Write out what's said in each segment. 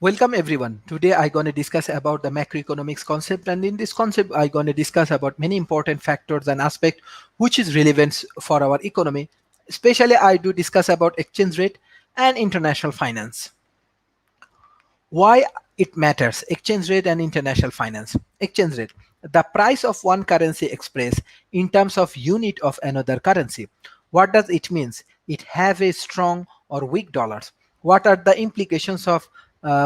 Welcome everyone. Today I'm going to discuss about the macroeconomics concept, and in this concept I'm going to discuss about many important factors and aspects which is relevant for our economy. Especially I do discuss about exchange rate and international finance. Why it matters: exchange rate and international finance. Exchange rate, the price of one currency expressed in terms of unit of another currency. What does it means? It have a strong or weak dollars. What are the implications of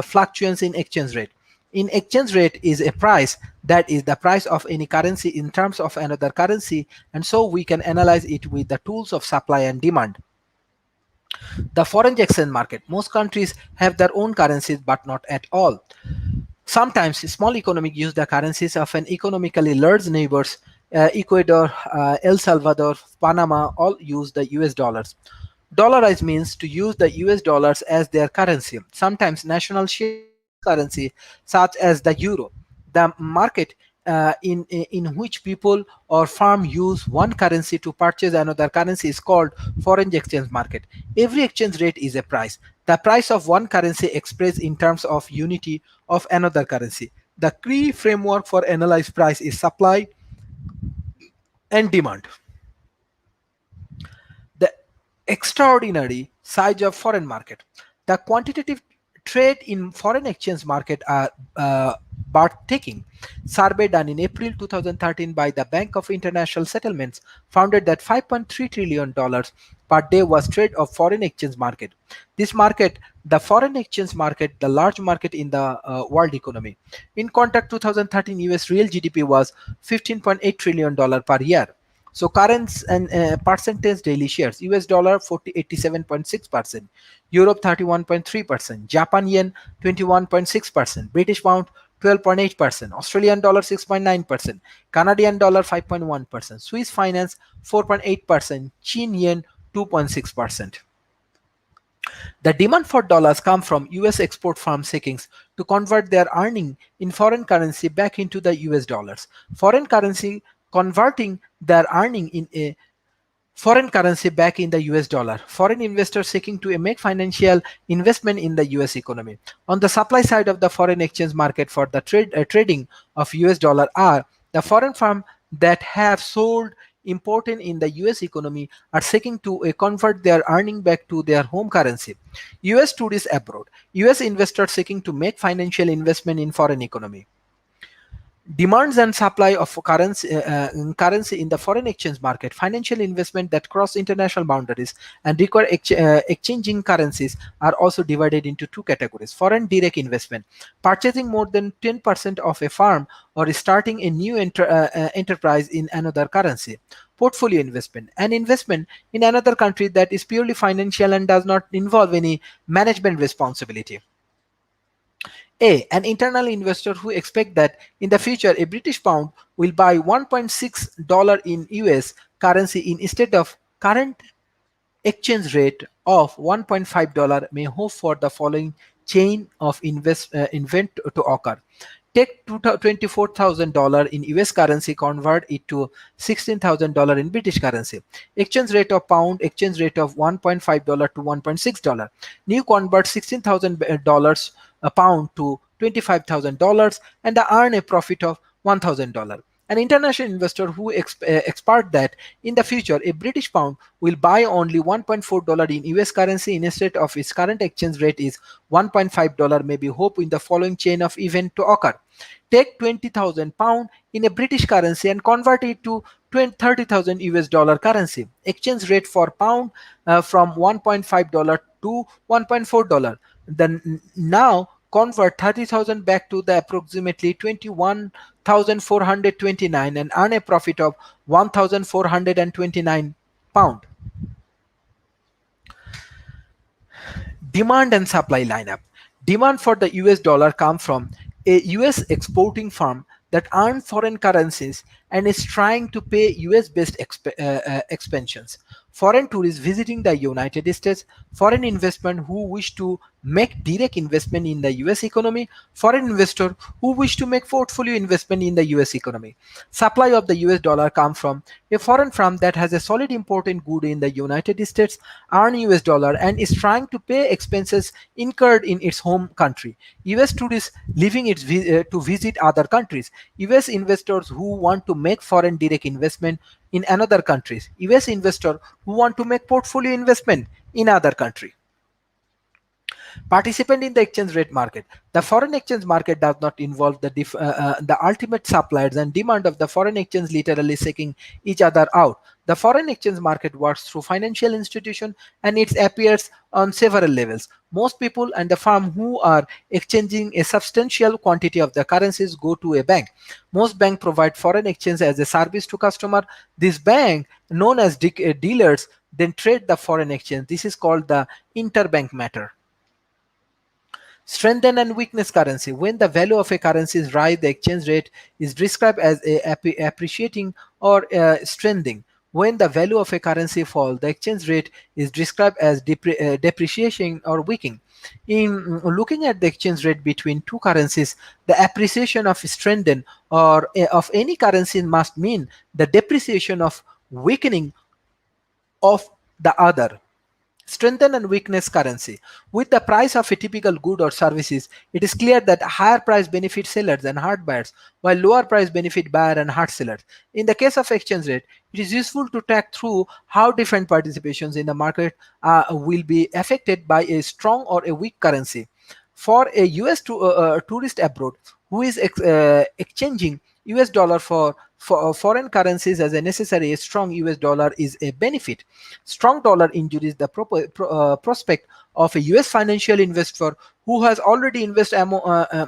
fluctuations in exchange rate? In exchange rate is a price, that is the price of any currency in terms of another currency, and so we can analyze it with the tools of supply and demand. The foreign exchange market, most countries have their own currencies but not at all. Sometimes small economies use the currencies of an economically large neighbors. Ecuador, El Salvador, Panama all use the US dollars. Dollarize means to use the US dollars as their currency. Sometimes national share US currency such as the euro. The market in which people or firm use one currency to purchase another currency is called foreign exchange market. Every exchange rate is a price. The price of one currency expressed in terms of unity of another currency. The key framework for analyze price is supply and demand. The extraordinary size of foreign market. The quantitative trade in foreign exchange market are taking. Survey done in April 2013 by the Bank of International Settlements founded that $5.3 trillion per day was trade of foreign exchange market. This market, the foreign exchange market, the large market in the world economy. In contract, 2013 US real GDP was $15.8 trillion per year. So currents and percentage daily shares: US dollar 87.6%, Europe 31.3%, Japan yen 21.6%, British pound 12.8%, Australian dollar 6.9%, Canadian dollar 5.1%, Swiss finance 4.8%, Chin yen 2.6%. The demand for dollars come from US export firms seeking to convert their earning in foreign currency back into the US dollars. Foreign currency converting their earning in a foreign currency back in the US dollar. Foreign investors seeking to make financial investment in the US economy. On the supply side of the foreign exchange market for the trading of US dollar are the foreign firm that have sold important in the US economy are seeking to convert their earning back to their home currency. US tourists abroad. US investors seeking to make financial investment in foreign economy. Demands and supply of currency in the foreign exchange market. Financial investment that cross international boundaries and require exchanging currencies are also divided into two categories. Foreign direct investment, purchasing more than 10% of a firm or starting a new enterprise in another currency. Portfolio investment, an investment in another country that is purely financial and does not involve any management responsibility. An internal investor who expect that in the future a British pound will buy $1.6 in US currency instead of current exchange rate of $1.5 may hope for the following chain of event to occur. Take $24,000 in US currency, convert it to $16,000 in British currency. Exchange rate of pound, exchange rate of $1.5 to $1.6. New convert $16,000 a pound to $25,000 and earn a profit of $1,000. An international investor who expect that in the future a British pound will buy only $1.4 in US currency instead of its current exchange rate is $1.5 may be hope in the following chain of event to occur. Take 20,000 pound in a British currency and convert it to 30,000 US dollar currency. Exchange rate for pound from $1.5 to $1.4. Then now convert 30,000 back to the approximately 21,429 and earn a profit of 1,429 pound. Demand and supply lineup. Demand for the US dollar comes from a US exporting firm that earns foreign currencies and is trying to pay US based expansions. foreign tourists visiting the United States, foreign investment who wish to make direct investment in the US economy, foreign investor who wish to make portfolio investment in the US economy. Supply of the US dollar come from a foreign firm that has a solid important good in the United States, earn US dollar and is trying to pay expenses incurred in its home country. US tourists leaving to visit other countries. US investors who want to make foreign direct investment in another countries. US investor who want to make portfolio investment in other country. Participant in the exchange rate market. The foreign exchange market does not involve the ultimate suppliers and demand of the foreign exchange literally seeking each other out. The foreign exchange market works through financial institution and it appears on several levels. Most people and the firm who are exchanging a substantial quantity of the currencies go to a bank. Most banks provide foreign exchange as a service to customer. This bank, known as dealers, then trade the foreign exchange. This is called the interbank matter. Strengthen and weakness currency. When the value of a currency is rise, the exchange rate is described as appreciating or strengthening. When the value of a currency fall, the exchange rate is described as depreciating or weakening. In looking at the exchange rate between two currencies, the appreciation of strengthen or of any currency must mean the depreciation of weakening of the other. Strengthen and weakness currency. With the price of a typical good or services, it is clear that higher price benefit sellers and hard buyers, while lower price benefit buyer and hard sellers. In the case of exchange rate, it is useful to track through how different participations in the market will be affected by a strong or a weak currency. For a US tourist abroad who is exchanging US dollar for foreign currencies as a necessary, a strong US dollar is a benefit. Strong dollar injures the prospect of a US financial investor who has already invested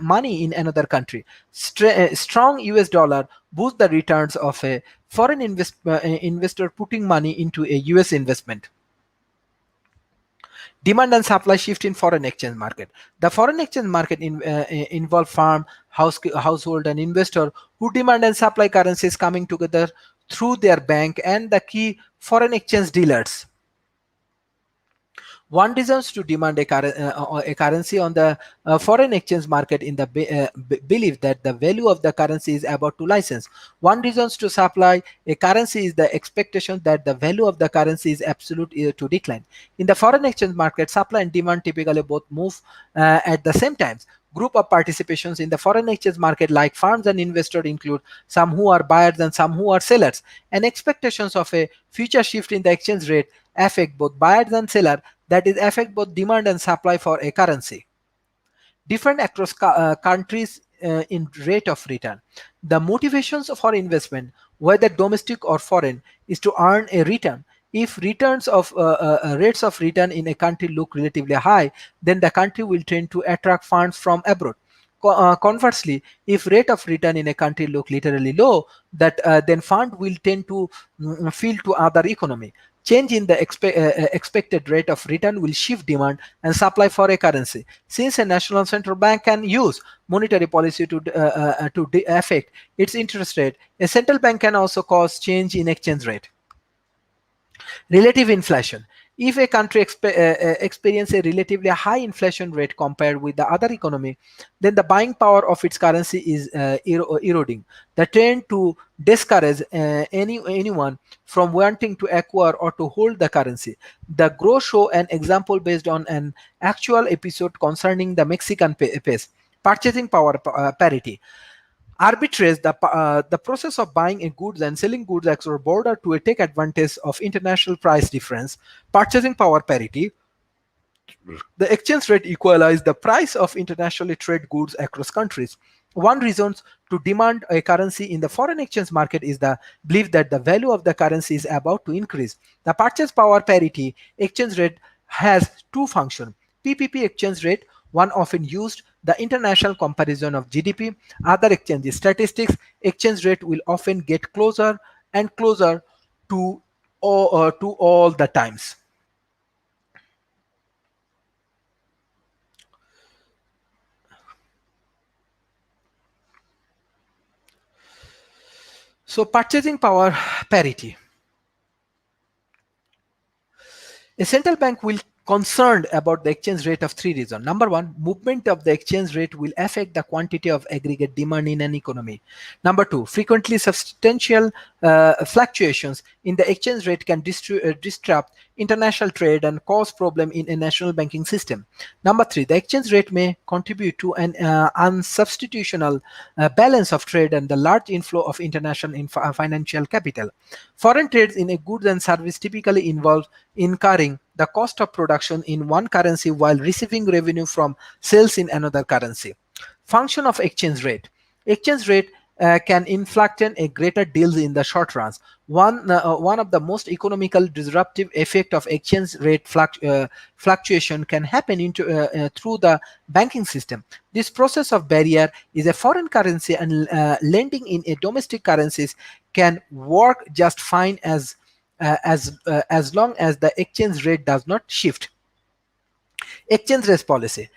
money in another country. Strong US dollar boosts the returns of a foreign investor putting money into a US investment. Demand and supply shift in foreign exchange market. The foreign exchange market involve farm, household and investor who demand and supply currencies coming together through their bank and the key foreign exchange dealers. One deserves to demand a currency on the foreign exchange market in the belief that the value of the currency is about to license. One reasons to supply a currency is the expectation that the value of the currency is absolute to decline. In the foreign exchange market, supply and demand typically both move at the same time. Group of participations in the foreign exchange market like firms and investors include some who are buyers and some who are sellers, and expectations of a future shift in the exchange rate affect both buyers and sellers, that is affect both demand and supply for a currency. Different across countries in rate of return. The motivations for investment, whether domestic or foreign, is to earn a return. If returns of rates of return in a country look relatively high, then the country will tend to attract funds from abroad. Conversely, if rate of return in a country look literally low, that then fund will tend to fill to other economy. Change in the expected rate of return will shift demand and supply for a currency. Since a national central bank can use monetary policy to affect its interest rate, a central bank can also cause change in exchange rate. Relative inflation. If a country experiences a relatively high inflation rate compared with the other economy, then the buying power of its currency is eroding. The trend to discourage anyone from wanting to acquire or to hold the currency. The growth show an example based on an actual episode concerning the Mexican peso. Purchasing power parity. Arbitrage, the process of buying a goods and selling goods across border to take advantage of international price difference. Purchasing power parity, the exchange rate equalize the price of internationally traded goods across countries. One reason to demand a currency in the foreign exchange market is the belief that the value of the currency is about to increase. The purchase power parity exchange rate has two functions. PPP exchange rate, one often used the international comparison of GDP, other exchange statistics. Exchange rate will often get closer and closer to all the times. So purchasing power parity. A central bank will concerned about the exchange rate of three reasons. Number one, movement of the exchange rate will affect the quantity of aggregate demand in an economy. Number two, frequently substantial fluctuations in the exchange rate can disrupt international trade and cause problem in a national banking system. Number three, the exchange rate may contribute to an unsubstitutional balance of trade and the large inflow of international financial capital. Foreign trades in a goods and service typically involve incurring the cost of production in one currency while receiving revenue from sales in another currency. Function of exchange rate. Exchange rate can inflict a greater deals in the short runs. One of the most economical disruptive effect of exchange rate fluctuation can happen through the banking system. This process of barrier is a foreign currency and lending in a domestic currencies can work just fine as long as the exchange rate does not shift. Exchange rate policy.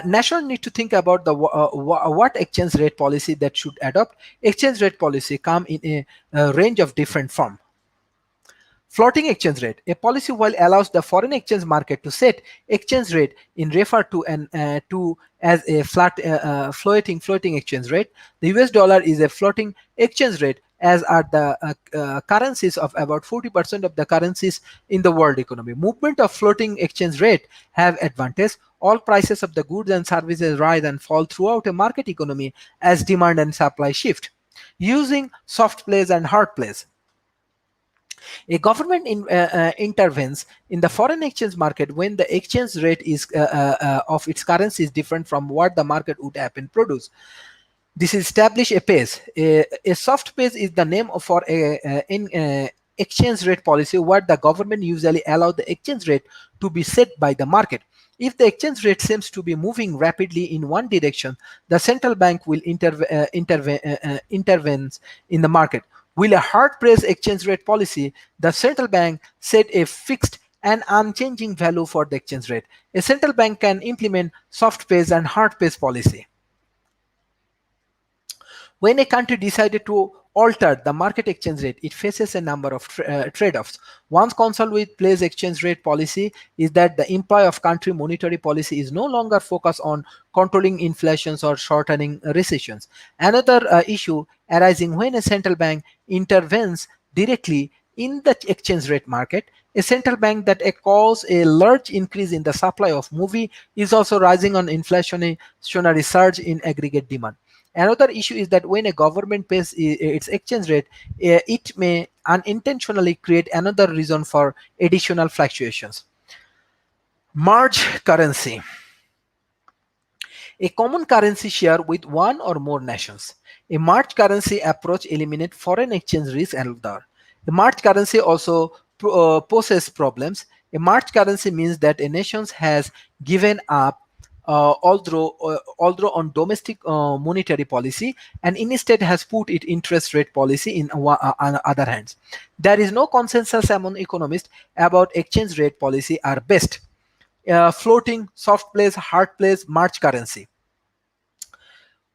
National need to think about the what exchange rate policy that should adopt. Exchange rate policy come in a range of different form. Floating exchange rate. A policy while allows the foreign exchange market to set exchange rate in refer to as a floating exchange rate. The US dollar is a floating exchange rate, as are the currencies of about 40% of the currencies in the world economy. Movement of floating exchange rate have advantage. All prices of the goods and services rise and fall throughout a market economy as demand and supply shift. Using soft plays and hard plays. A government intervenes in the foreign exchange market when the exchange rate is of its currency is different from what the market would have been produced. This is establish a pace. A soft pace is the name for a exchange rate policy where the government usually allow the exchange rate to be set by the market. If the exchange rate seems to be moving rapidly in one direction, the central bank will intervene in the market. With a hard press exchange rate policy, the central bank set a fixed and unchanging value for the exchange rate. A central bank can implement soft pace and hard pace policy. When a country decided to alter the market exchange rate, it faces a number of trade-offs. One concern with place exchange rate policy is that the employ of country monetary policy is no longer focused on controlling inflations or shortening recessions. Another issue arising when a central bank intervenes directly in the exchange rate market, a central bank that causes a large increase in the supply of movie is also rising on inflationary surge in aggregate demand. Another issue is that when a government pays its exchange rate, it may unintentionally create another reason for additional fluctuations. Merge currency. A common currency share with one or more nations. A merged currency approach eliminates foreign exchange risk and other. The merged currency also poses problems. A merged currency means that a nation has given up although on domestic monetary policy and instead has put its interest rate policy in on other hands. There is no consensus among economists about exchange rate policy are best. Floating, soft place, hard place, merged currency.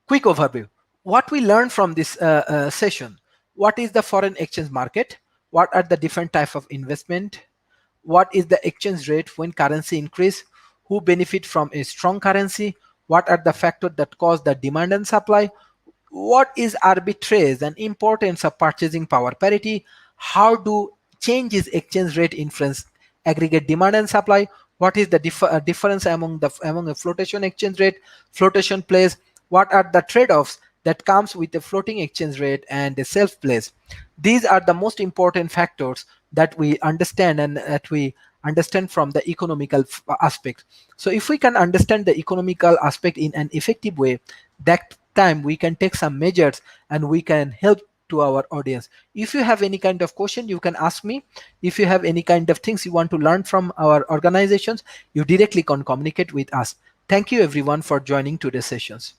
Quick overview. What we learned from this session. What is the foreign exchange market? What are the different types of investment? What is the exchange rate when currency increase? Who benefit from a strong currency? What are the factors that cause the demand and supply? What is arbitrage and importance of purchasing power parity? How do changes exchange rate influence aggregate demand and supply? What is the difference among a flotation exchange rate, flotation place? What are the trade-offs that comes with the floating exchange rate and the self place? These are the most important factors that we understand and that we understand from the economical aspect. So if we can understand the economical aspect in an effective way, that time we can take some measures and we can help to our audience. If you have any kind of question, you can ask me. If you have any kind of things you want to learn from our organizations, you directly can communicate with us. Thank you everyone for joining today's sessions.